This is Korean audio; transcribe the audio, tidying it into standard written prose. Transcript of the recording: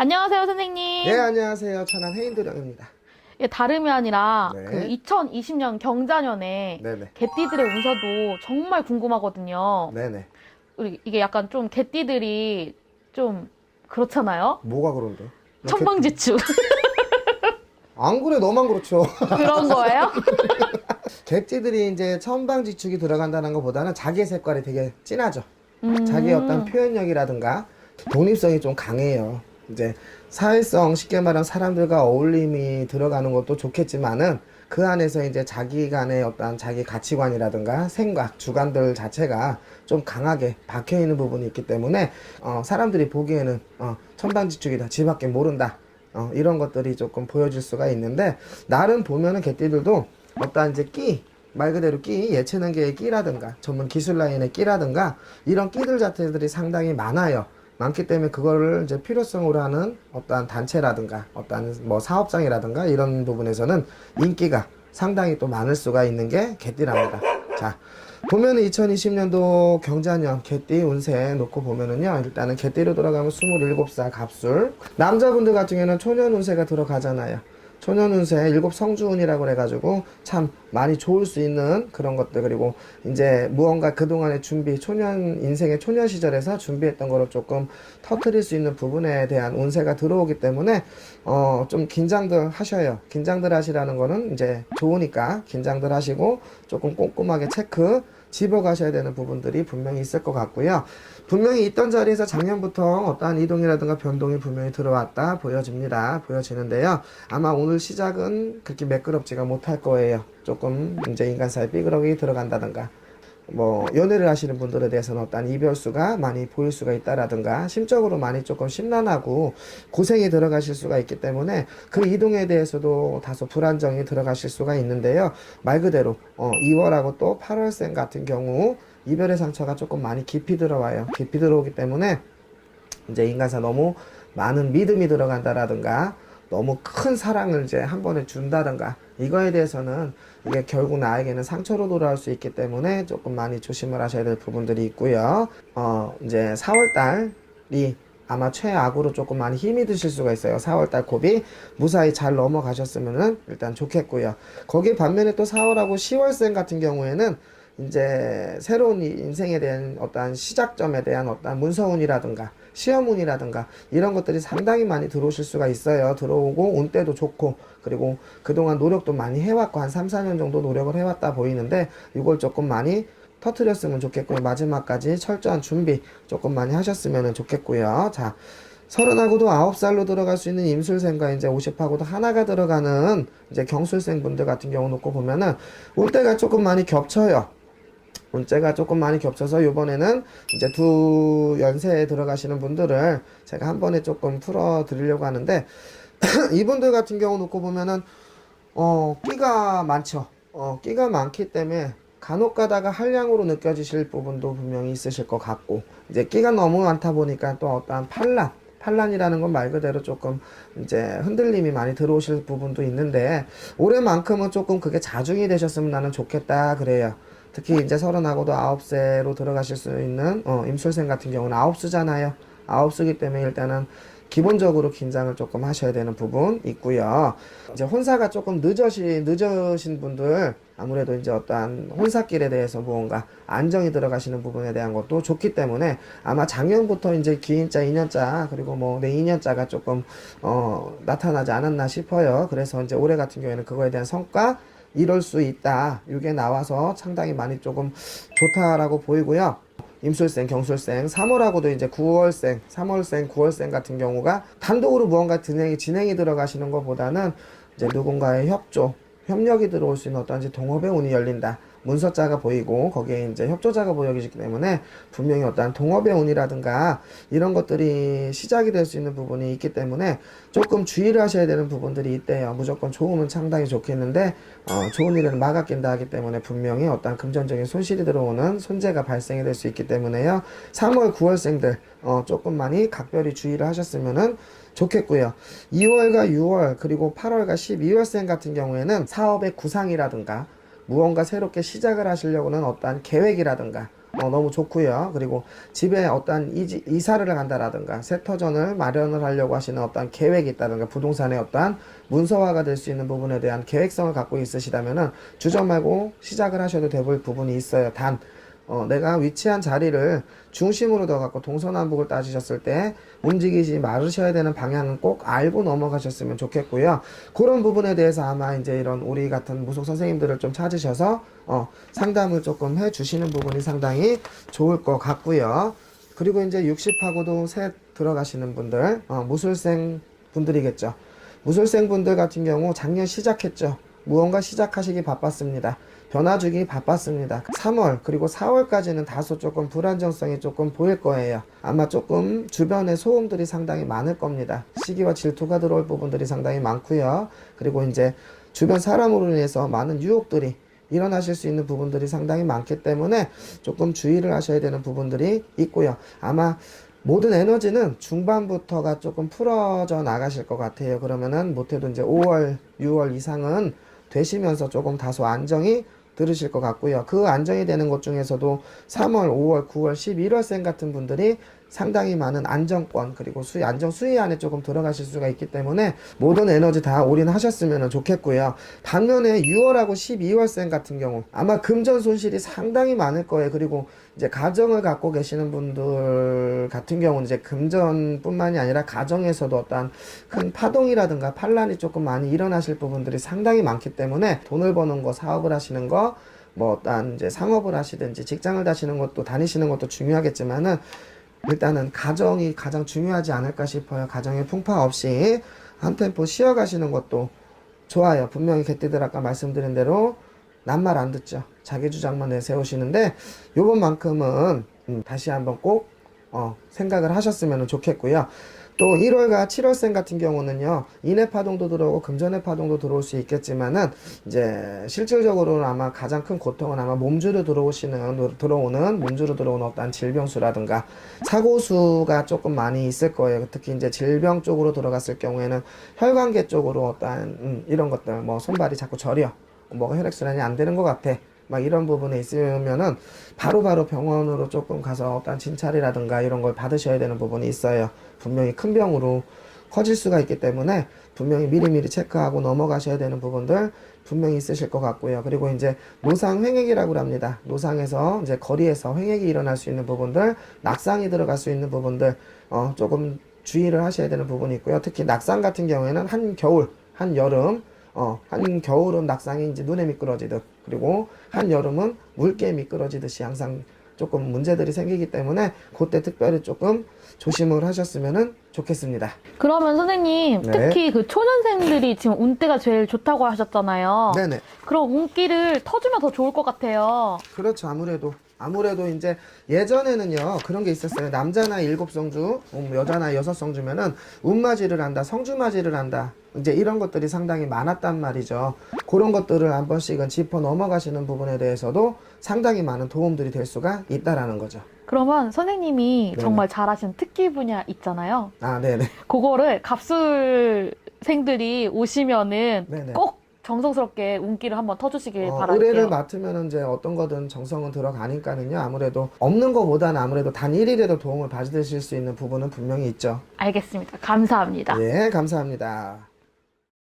안녕하세요, 선생님. 네, 안녕하세요. 천안 해인도령입니다. 이게 다름이 아니라 네. 그 2020년 경자년에 네네. 개띠들의 운서도 정말 궁금하거든요. 네네. 이게 약간 좀 개띠들이 좀 그렇잖아요. 뭐가 그런데? 천방지축 안 그래, 너만 그렇죠. 그런 거예요? 객지들이 이제 천방지축이 들어간다는 것보다는 자기의 색깔이 되게 진하죠. 자기의 어떤 표현력이라든가 독립성이 좀 강해요. 이제 사회성, 쉽게 말하면 사람들과 어울림이 들어가는 것도 좋겠지만은 그 안에서 이제 자기 간의 어떤 자기 가치관이라든가 생각, 주관들 자체가 좀 강하게 박혀 있는 부분이 있기 때문에 사람들이 보기에는 천방지축이다, 지밖에 모른다, 이런 것들이 조금 보여질 수가 있는데, 나름 보면은 개띠들도 어떤 이제 말 그대로 예체능계의 끼라든가 전문 기술 라인의 끼라든가 이런 끼들 자체들이 상당히 많아요. 많기 때문에 그거를 이제 필요성으로 하는 어떠한 단체라든가 어떠한 뭐 사업장이라든가 이런 부분에서는 인기가 상당히 또 많을 수가 있는 게 개띠랍니다. 자, 보면은 2020년도 경자년 개띠 운세 놓고 보면은요, 일단은 개띠로 돌아가면 27살 갑술, 남자분들 같은 경우는 초년 운세가 들어가잖아요. 초년 운세 일곱 성주운이라고 해가지고 참 많이 좋을 수 있는 그런 것들, 그리고 이제 무언가 그동안의 준비, 인생의 초년 시절에서 준비했던 거를 조금 터트릴 수 있는 부분에 대한 운세가 들어오기 때문에 좀 긴장들 하셔요. 긴장들 하시라는 거는 이제 좋으니까 긴장들 하시고 조금 꼼꼼하게 체크 집어 가셔야 되는 부분들이 분명히 있을 것 같고요. 분명히 있던 자리에서 작년부터 어떠한 이동이라든가 변동이 분명히 들어왔다 보여지는데요. 아마 오늘 시작은 그렇게 매끄럽지가 못할 거예요. 조금 이제 인간사에 삐그러기 들어간다든가, 뭐 연애를 하시는 분들에 대해서는 어떤 이별수가 많이 보일 수가 있다라든가, 심적으로 많이 조금 심란하고 고생이 들어가실 수가 있기 때문에 그 이동에 대해서도 다소 불안정이 들어가실 수가 있는데요. 말 그대로 2월하고 또 8월생 같은 경우 이별의 상처가 조금 많이 깊이 들어와요. 깊이 들어오기 때문에 이제 인간사 너무 많은 믿음이 들어간다라든가 너무 큰 사랑을 이제 한 번에 준다든가, 이거에 대해서는 이게 결국 나에게는 상처로 돌아올 수 있기 때문에 조금 많이 조심을 하셔야 될 부분들이 있고요. 이제 4월달이 아마 최악으로 조금 많이 힘이 드실 수가 있어요. 4월달 고비 무사히 잘 넘어가셨으면 일단 좋겠고요. 거기 반면에 또 4월하고 10월생 같은 경우에는 이제 새로운 인생에 대한 어떠한 시작점에 대한 어떠한 문서운이라든가 시험운이라든가 이런 것들이 상당히 많이 들어오실 수가 있어요. 들어오고 운때도 좋고, 그리고 그동안 노력도 많이 해왔고 한 3, 4년 정도 노력을 해왔다 보이는데, 이걸 조금 많이 터트렸으면 좋겠고요. 마지막까지 철저한 준비 조금 많이 하셨으면 좋겠고요. 자, 30하고도 9살로 들어갈 수 있는 임술생과 이제 50하고도 하나가 들어가는 이제 경술생 분들 같은 경우 놓고 보면은 운때가 조금 많이 겹쳐요. 운째가 조금 많이 겹쳐서 요번에는 이제 두 연세에 들어가시는 분들을 제가 한 번에 조금 풀어 드리려고 하는데, 이분들 같은 경우 놓고 보면은 끼가 많죠. 끼가 많기 때문에 간혹 가다가 한량으로 느껴지실 부분도 분명히 있으실 것 같고, 이제 끼가 너무 많다 보니까 또 어떠한 판란이라는 건 말 그대로 조금 이제 흔들림이 많이 들어오실 부분도 있는데, 올해만큼은 조금 그게 자중이 되셨으면 나는 좋겠다 그래요. 특히 이제 30하고도 9세로 들어가실 수 있는 임술생 같은 경우는 9수잖아요. 9수기 때문에 일단은 기본적으로 긴장을 조금 하셔야 되는 부분 있고요. 이제 혼사가 조금 늦으신 분들, 아무래도 이제 어떠한 혼사길에 대해서 무언가 안정이 들어가시는 부분에 대한 것도 좋기 때문에 아마 작년부터 이제 기인자 2년자 그리고 뭐 내 2년자가 조금 나타나지 않았나 싶어요. 그래서 이제 올해 같은 경우에는 그거에 대한 성과 이럴 수 있다, 이게 나와서 상당히 많이 조금 좋다라고 보이고요. 임술생, 경술생, 3월하고도 이제 9월생, 3월생, 9월생 같은 경우가 단독으로 무언가 진행이 들어가시는 것보다는 이제 누군가의 협력이 들어올 수 있는 어떤 동업의 운이 열린다, 문서자가 보이고 거기에 이제 협조자가 보이기 때문에 분명히 어떤 동업의 운이라든가 이런 것들이 시작이 될 수 있는 부분이 있기 때문에 조금 주의를 하셔야 되는 부분들이 있대요. 무조건 좋으면 상당히 좋겠는데 좋은 일은 막아 낀다 하기 때문에 분명히 어떤 금전적인 손실이 들어오는 손재가 발생이 될 수 있기 때문에요. 3월, 9월생들 조금 많이 각별히 주의를 하셨으면은 좋겠고요. 2월과 6월 그리고 8월과 12월생 같은 경우에는 사업의 구상이라든가 무언가 새롭게 시작을 하시려고는 어떠한 계획이라든가 너무 좋고요. 그리고 집에 어떤 이사를 간다라든가 새 터전을 마련을 하려고 하시는 어떤 계획이 있다든가 부동산의 어떠한 문서화가 될 수 있는 부분에 대한 계획성을 갖고 있으시다면은 주저 말고 시작을 하셔도 될 부분이 있어요. 단 내가 위치한 자리를 중심으로 더 갖고 동서남북을 따지셨을 때 움직이지 말으셔야 되는 방향은 꼭 알고 넘어가셨으면 좋겠고요. 그런 부분에 대해서 아마 이제 이런 우리 같은 무속 선생님들을 좀 찾으셔서 상담을 조금 해 주시는 부분이 상당히 좋을 것 같고요. 그리고 이제 60하고도 새 들어가시는 분들, 무술생 분들이겠죠. 무술생 분들 같은 경우 작년 시작했죠. 무언가 시작하시기 바빴습니다. 변화 주기 바빴습니다. 3월 그리고 4월까지는 다소 조금 불안정성이 조금 보일 거예요. 아마 조금 주변에 소음들이 상당히 많을 겁니다. 시기와 질투가 들어올 부분들이 상당히 많고요. 그리고 이제 주변 사람으로 인해서 많은 유혹들이 일어나실 수 있는 부분들이 상당히 많기 때문에 조금 주의를 하셔야 되는 부분들이 있고요. 아마 모든 에너지는 중반부터가 조금 풀어져 나가실 것 같아요. 그러면은 못해도 이제 5월, 6월 이상은 되시면서 조금 다소 안정이 들으실 것 같고요. 그 안정이 되는 것 중에서도 3월, 5월, 9월, 11월생 같은 분들이 상당히 많은 안정권 그리고 안정 수위 안에 조금 들어가실 수가 있기 때문에 모든 에너지 다 올인하셨으면 좋겠고요. 반면에 6월하고 12월생 같은 경우 아마 금전 손실이 상당히 많을 거예요. 그리고 이제 가정을 갖고 계시는 분들 같은 경우는 이제 금전뿐만이 아니라 가정에서도 어떠한 큰 파동이라든가 판란이 조금 많이 일어나실 부분들이 상당히 많기 때문에 돈을 버는 거, 사업을 하시는 거, 뭐 어떠한 이제 상업을 하시든지 직장을 다니시는 것도 중요하겠지만은 일단은 가정이 가장 중요하지 않을까 싶어요. 가정에 풍파 없이 한 템포 쉬어가시는 것도 좋아요. 분명히 개띠들 아까 말씀드린 대로 낱말 안 듣죠. 자기 주장만 내세우시는데 요번만큼은 다시 한번 꼭 생각을 하셨으면 좋겠고요. 또 1월과 7월생 같은 경우는요, 인해 파동도 들어오고 금전의 파동도 들어올 수 있겠지만은 이제 실질적으로는 아마 가장 큰 고통은 아마 몸주로 들어오는 어떤 질병수라든가 사고수가 조금 많이 있을 거예요. 특히 이제 질병 쪽으로 들어갔을 경우에는 혈관계 쪽으로 어떤 이런 것들 뭐 손발이 자꾸 저려 뭐가 혈액순환이 안 되는 것 같아. 막 이런 부분에 있으면은 바로바로 병원으로 조금 가서 어떤 진찰이라든가 이런 걸 받으셔야 되는 부분이 있어요. 분명히 큰 병으로 커질 수가 있기 때문에 분명히 미리미리 체크하고 넘어가셔야 되는 부분들 분명히 있으실 것 같고요. 그리고 이제 노상횡액이라고 합니다. 노상에서 이제 거리에서 횡액이 일어날 수 있는 부분들, 낙상이 들어갈 수 있는 부분들 조금 주의를 하셔야 되는 부분이 있고요. 특히 낙상 같은 경우에는 한겨울, 한여름 한겨울은 낙상이 이제 눈에 미끄러지듯 그리고 한여름은 물개에 미끄러지듯이 항상 조금 문제들이 생기기 때문에 그때 특별히 조금 조심을 하셨으면 좋겠습니다. 그러면 선생님, 네. 특히 그 초년생들이 지금 운때가 제일 좋다고 하셨잖아요. 네네. 그럼 운기를 터주면 더 좋을 것 같아요. 그렇죠. 아무래도 이제 예전에는요 그런 게 있었어요. 남자나 7성주, 여자나 6성주면은 운맞이를 한다, 성주맞이를 한다. 이제 이런 것들이 상당히 많았단 말이죠. 그런 것들을 한 번씩은 짚어 넘어가시는 부분에 대해서도 상당히 많은 도움들이 될 수가 있다라는 거죠. 그러면 선생님이 네네. 정말 잘하시는 특기 분야 있잖아요. 아, 네네. 그거를 갑술생들이 오시면은 네네. 꼭 정성스럽게 운기를 한번 터주시길 바랄게요. 의뢰를 맡으면 이제 어떤 거든 정성은 들어가니까는요. 아무래도 없는 거보다는 아무래도 단 1일에도 도움을 받으실 수 있는 부분은 분명히 있죠. 알겠습니다. 감사합니다. 예, 감사합니다.